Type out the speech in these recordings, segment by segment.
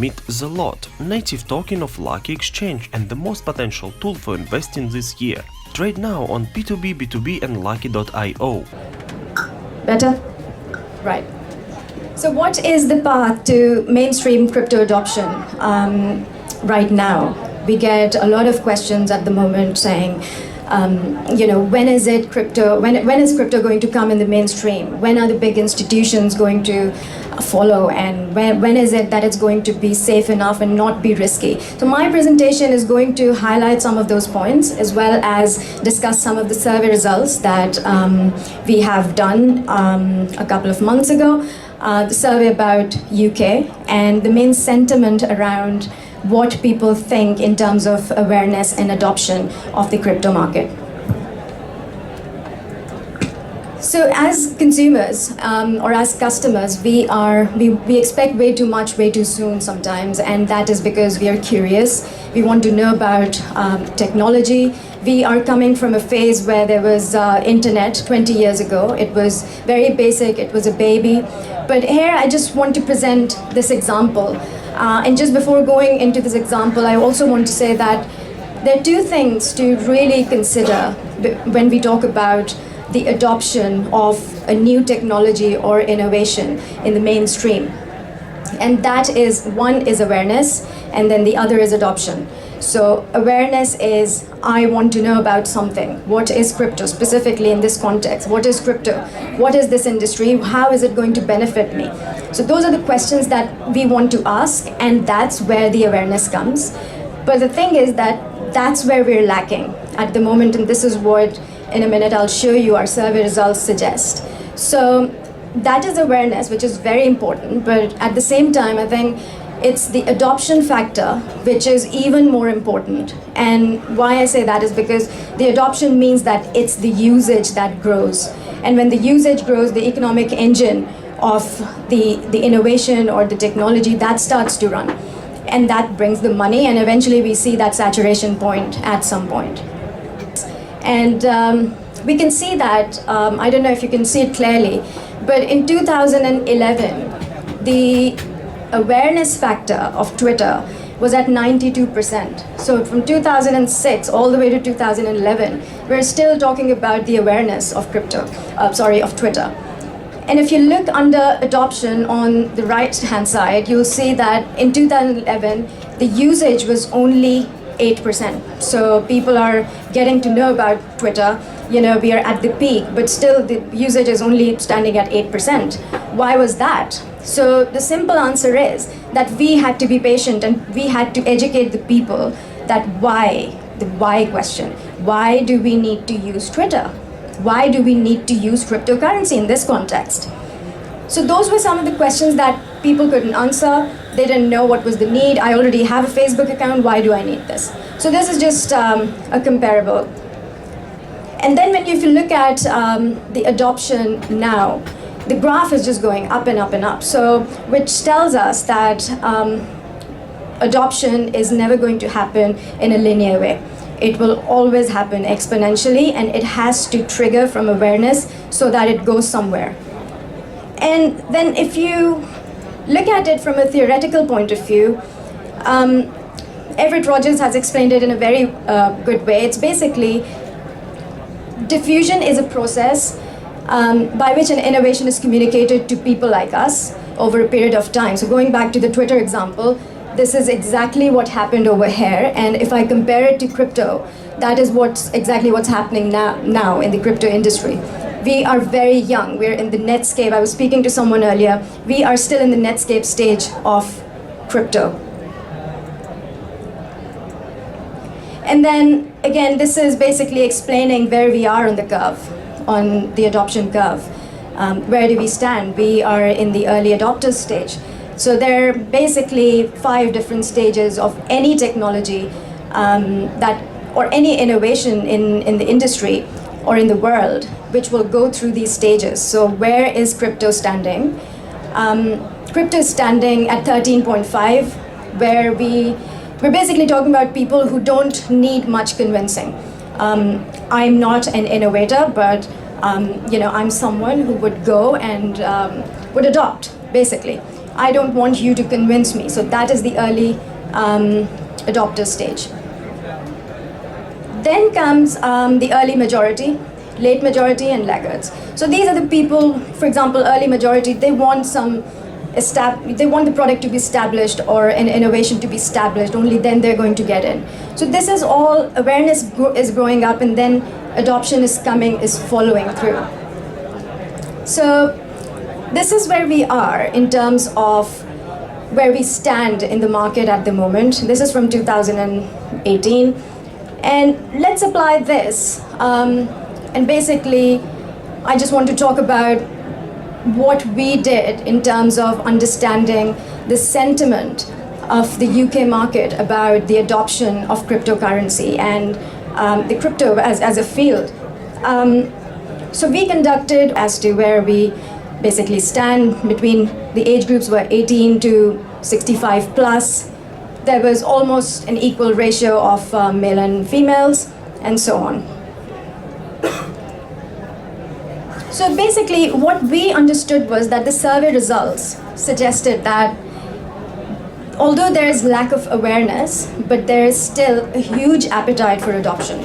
Meet The Lot, native token of Lukki Exchange and the most potential tool for investing this year. Trade now on P2B, B2B and Lukki.io. Better? Right. So what is the path to mainstream crypto adoption right now? We get a lot of questions at the moment saying, when is crypto going to come in the mainstream? When are the big institutions going to follow? And when is it that it's going to be safe enough and not be risky? So my presentation is going to highlight some of those points as well as discuss some of the survey results that we have done a couple of months ago. The survey about UK and the main sentiment around what people think in terms of awareness and adoption of the crypto market. So as consumers or as customers, we expect way too much, way too soon sometimes, and that is because we are curious. We want to know about technology. We are coming from a phase where there was internet 20 years ago. It was very basic, it was a baby. But here I just want to present this example. And just before going into this example, I also want to say that there are two things to really consider when we talk about the adoption of a new technology or innovation in the mainstream. And that is, one is awareness, and then the other is adoption. So awareness is, I want to know about something. What is crypto, specifically in this context? What is crypto? What is this industry? How is it going to benefit me? So those are the questions that we want to ask, and that's where the awareness comes. But the thing is that that's where we're lacking at the moment, and this is what, in a minute, I'll show you our survey results suggest. So that is awareness, which is very important, but at the same time, I think it's the adoption factor which is even more important. And why I say that is because the adoption means that it's the usage that grows. And when the usage grows, the economic engine of the innovation or the technology, that starts to run. And that brings the money, and eventually we see that saturation point at some point. And we can see that, I don't know if you can see it clearly, but in 2011, the awareness factor of Twitter was at 92%. So from 2006 all the way to 2011, we're still talking about the awareness of of Twitter. And if you look under adoption on the right-hand side, you'll see that in 2011, the usage was only 8%. So people are getting to know about Twitter. We are at the peak, but still the usage is only standing at 8%. Why was that? So the simple answer is that we had to be patient and we had to educate the people that why, the why question. Why do we need to use Twitter? Why do we need to use cryptocurrency in this context? So those were some of the questions that people couldn't answer. They didn't know what was the need. I already have a Facebook account, why do I need this? So this is just a comparable. And then if you look at the adoption now, the graph is just going up and up and up. So which tells us that adoption is never going to happen in a linear way. It will always happen exponentially, and it has to trigger from awareness so that it goes somewhere. And then if you look at it from a theoretical point of view, Everett Rogers has explained it in a very good way. It's basically, diffusion is a process by which an innovation is communicated to people like us over a period of time. So going back to the Twitter example, this is exactly what happened over here. And if I compare it to crypto, that is exactly what's happening now in the crypto industry. We are very young. We're in the Netscape. I was speaking to someone earlier. We are still in the Netscape stage of crypto. And then, again, this is basically explaining where we are on the curve, on the adoption curve. Where do we stand? We are in the early adopters stage. So there are basically 5 different stages of any technology or any innovation in the industry or in the world, which will go through these stages. So where is crypto standing? Crypto is standing at 13.5, where we're basically talking about people who don't need much convincing. I'm not an innovator, but I'm someone who would go and would adopt, basically. I don't want you to convince me. So that is the early adopter stage. Then comes the early majority, late majority, and laggards. So these are the people, for example, early majority, they want they want the product to be established or an innovation to be established, only then they're going to get in. So this is all, awareness is growing up, and then adoption is following through. So this is where we are in terms of where we stand in the market at the moment. This is from 2018. And let's apply this. And basically, I just want to talk about what we did in terms of understanding the sentiment of the UK market about the adoption of cryptocurrency and the crypto as a field. So we conducted as to where we basically stand between the age groups were 18 to 65 plus. There was almost an equal ratio of male and females, and so on. So basically, what we understood was that the survey results suggested that although there is lack of awareness, but there is still a huge appetite for adoption.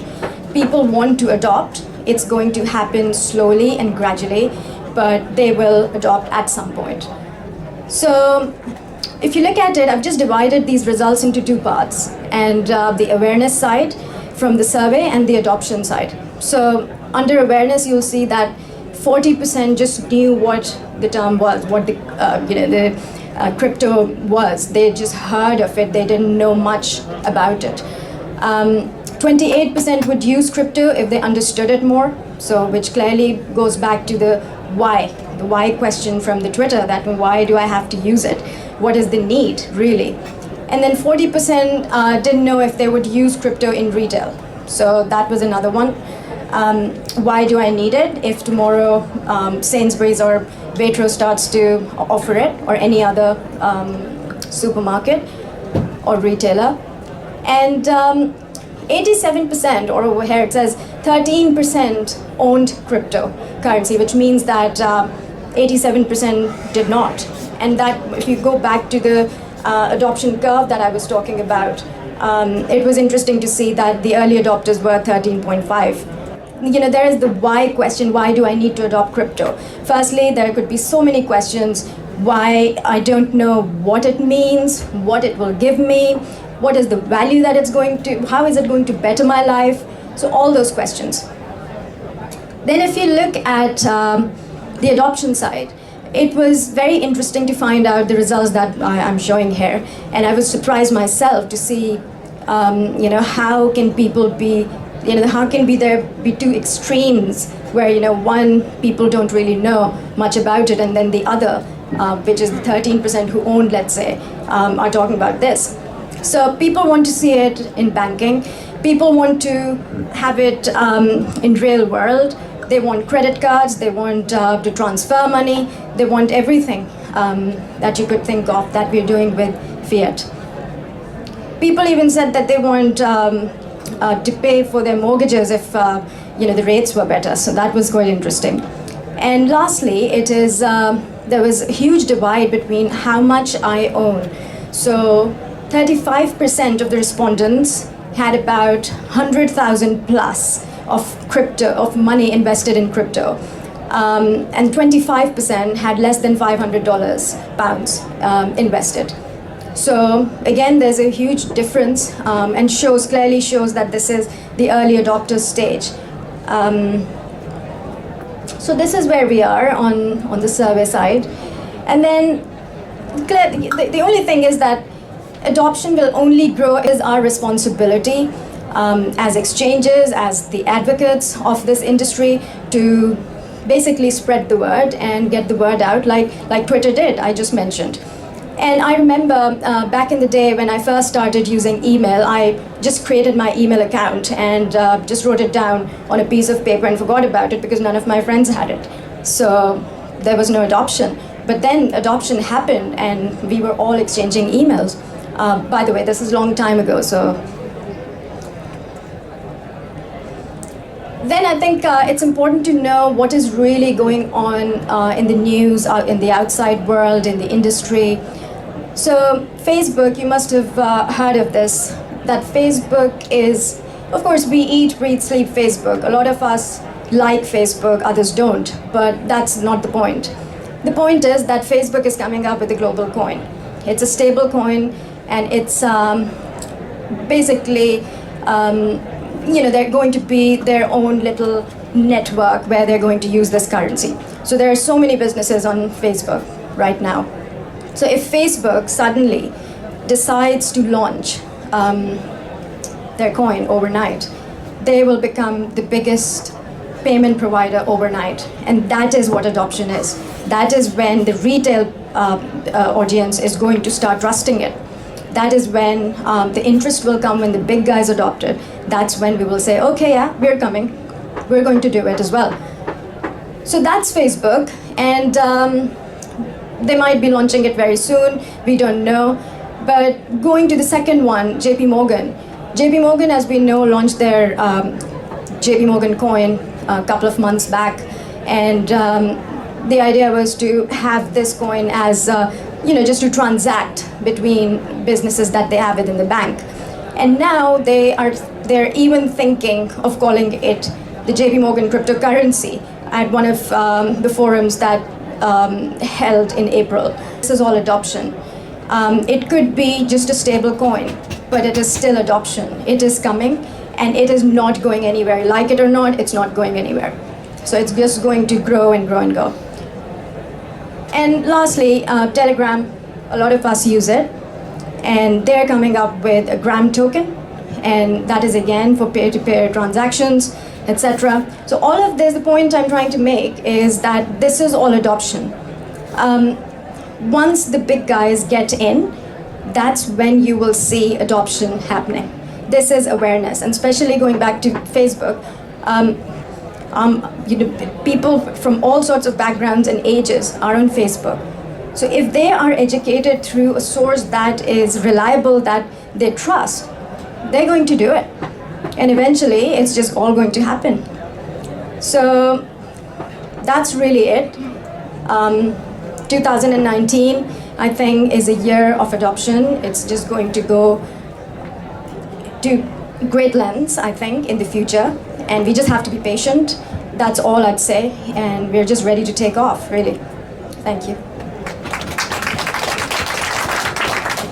People want to adopt. It's going to happen slowly and gradually, but they will adopt at some point. So if you look at it, I've just divided these results into two parts, and the awareness side from the survey and the adoption side. So under awareness, you'll see that 40% just knew what the term was, what the crypto was. They just heard of it. They didn't know much about it. 28% would use crypto if they understood it more. So which clearly goes back to the why question from the Twitter, that why do I have to use it? What is the need, really? And then 40% didn't know if they would use crypto in retail. So that was another one. Why do I need it if tomorrow Sainsbury's or Waitrose starts to offer it, or any other supermarket or retailer? And 87%, or over here it says 13% owned cryptocurrency, which means that 87% did not. And that, if you go back to the adoption curve that I was talking about, it was interesting to see that the early adopters were 13.5. There is the why question. Why do I need to adopt crypto? Firstly, there could be so many questions. Why? I don't know what it means, what it will give me, what is the value that it's going to, how is it going to better my life? So all those questions. Then if you look at the adoption side, it was very interesting to find out the results that I'm showing here. And I was surprised myself to see, how can people be, how can there be two extremes where, one, people don't really know much about it, and then the other, which is the 13% who owned, let's say, are talking about this. So people want to see it in banking. People want to have it in real world. They want credit cards. They want to transfer money. They want everything that you could think of that we're doing with fiat. People even said that they want to pay for their mortgages if the rates were better. So that was quite interesting. And lastly, it is there was a huge divide between how much I own. So 35% of the respondents had about 100,000 plus of money invested in crypto, and 25% had less than pounds invested. So again, there's a huge difference, and clearly shows that this is the early adopter stage. So this is where we are on the survey side, and then the only thing is that adoption will only grow. Is our responsibility as exchanges, as the advocates of this industry, to basically spread the word and get the word out like Twitter did, I just mentioned. And I remember back in the day when I first started using email, I just created my email account and just wrote it down on a piece of paper and forgot about it because none of my friends had it. So there was no adoption. But then adoption happened and we were all exchanging emails. By the way, this is a long time ago, so then I think it's important to know what is really going on in the news, in the outside world, in the industry. So Facebook, you must have heard of this, that Facebook is, of course, we eat, breathe, sleep Facebook. A lot of us like Facebook, others don't, but that's not the point. The point is that Facebook is coming up with a global coin. It's a stable coin, and it's basically, they're going to be their own little network where they're going to use this currency. So there are so many businesses on Facebook right now. So if Facebook suddenly decides to launch their coin overnight, they will become the biggest payment provider overnight. And that is what adoption is. That is when the retail audience is going to start trusting it. That is when the interest will come when the big guys adopt it. That's when we will say, okay, yeah, we're coming. We're going to do it as well. So that's Facebook. And they might be launching it very soon. We don't know. But going to the second one, JP Morgan. JP Morgan, as we know, launched their JP Morgan coin a couple of months back. And the idea was to have this coin as, just to transact between businesses that they have within the bank. And now they're even thinking of calling it the JP Morgan cryptocurrency at one of the forums that held in April. This is all adoption. It could be just a stable coin, but it is still adoption. It is coming, and it is not going anywhere. Like it or not, it's not going anywhere. So it's just going to grow and grow and go. And lastly, Telegram, a lot of us use it, and they're coming up with a gram token, and that is again for peer-to-peer transactions, etc. So all of this, the point I'm trying to make is that this is all adoption. Once the big guys get in, that's when you will see adoption happening. This is awareness, and especially going back to Facebook, people from all sorts of backgrounds and ages are on Facebook. So if they are educated through a source that is reliable, that they trust, they're going to do it. And eventually, it's just all going to happen. So that's really it. 2019, I think, is a year of adoption. It's just going to go to great lengths, I think, in the future. And we just have to be patient. That's all I'd say. And we're just ready to take off, really. Thank you.